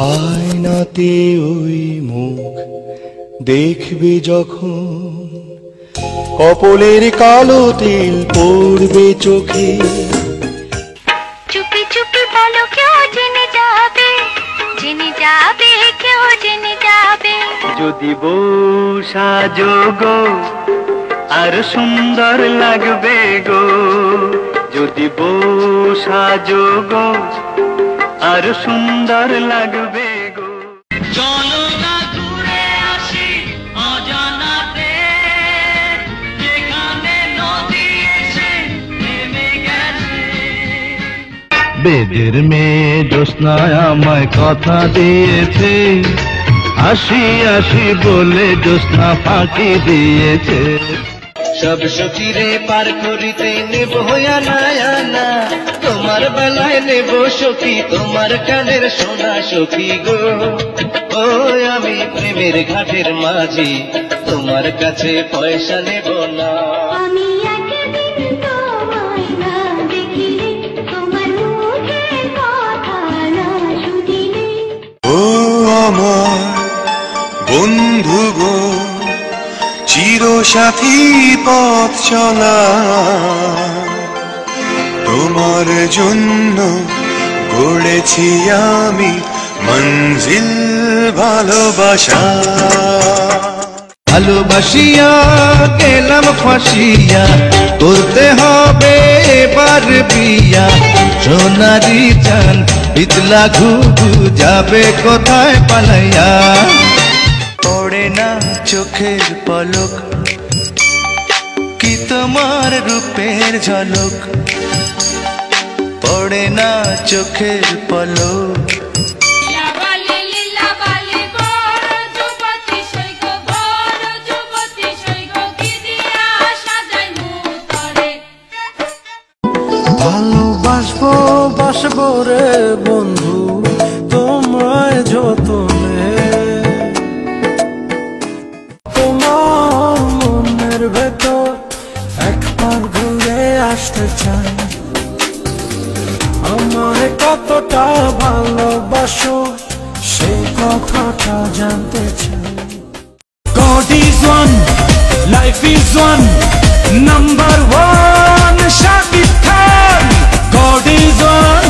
আয়নাতে ওই মুখ দেখবে যখন, কপলের কালো তিল পড়বে চোখে। চুপি চুপি বলো কেউ জেনে যাবে, জেনে যাবে, কেউ জেনে যাবে। যদি বউ সাজো গো আর সুন্দর লাগবে গো, যদি বউ সাজো গো আর সুন্দর লাগবে গো। চলো না ঘুরে আসি অজানাতে, যেখানে নদী এসে নেমে গেছে। বেদের মেয়ে জ্যোৎস্না আমায় কথা দিয়েছে, আসি আসি বলে জ্যোৎস্না ফাঁকি দিয়েছে। সব সখীরে পার করিতে নেব না, তোমার বেলায় নেব সখী তোমার কানের সোনা সখী গো। ও আমি প্রেমের ঘাটের মাঝি, তোমার কাছে পয়সা নেব না। আমি একদিন তোমায় না দেখিলে, তোমার মুখে কথা না শুনিলে। ও আমার বন্ধু গো, চিরসাথী পথ চলা, তোমার জন্য গড়েছি আমি মঞ্জিল ভালোবাসা। ভালোবাসিয়া গেলাম ফাঁসিয়া, করতে হবে এবার বিয়া। সোনারি চান বিতলা ঘুঘু যাবে কোথায় পালাইয়া। পড়ে না চোখের পলক, কি তোমার রূপের ঝলক, পড়ে না চোখের পলক। ভালোবাসবো বাসবো রে বন্ধু তোমায় যতনে, তোমার মনের ভেতর একবার ঘুরে আসতে চাই। আমায় কতটা ভালোবাসো সেই কথাটা জানতে চাই। God is one, life is one, number one, Shakib Khan. God is one,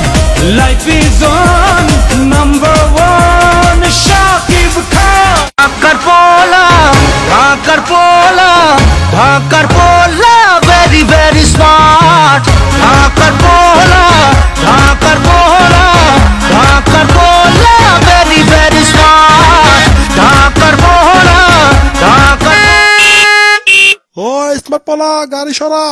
life is one, number one, Shakib Khan. ঢাকার পোলা, ঢাকার পোলা, ঢাকার পোলা, ভেরি ভেরি স্মার্ট। ঢাকার পোলা, ঢাকার পোলা, ঢাকার পোলা, ভেরি ভেরি স্মার্ট। ঢাকার পোলা, ঢাকার। Oi, smart pola, গাড়ি সরা।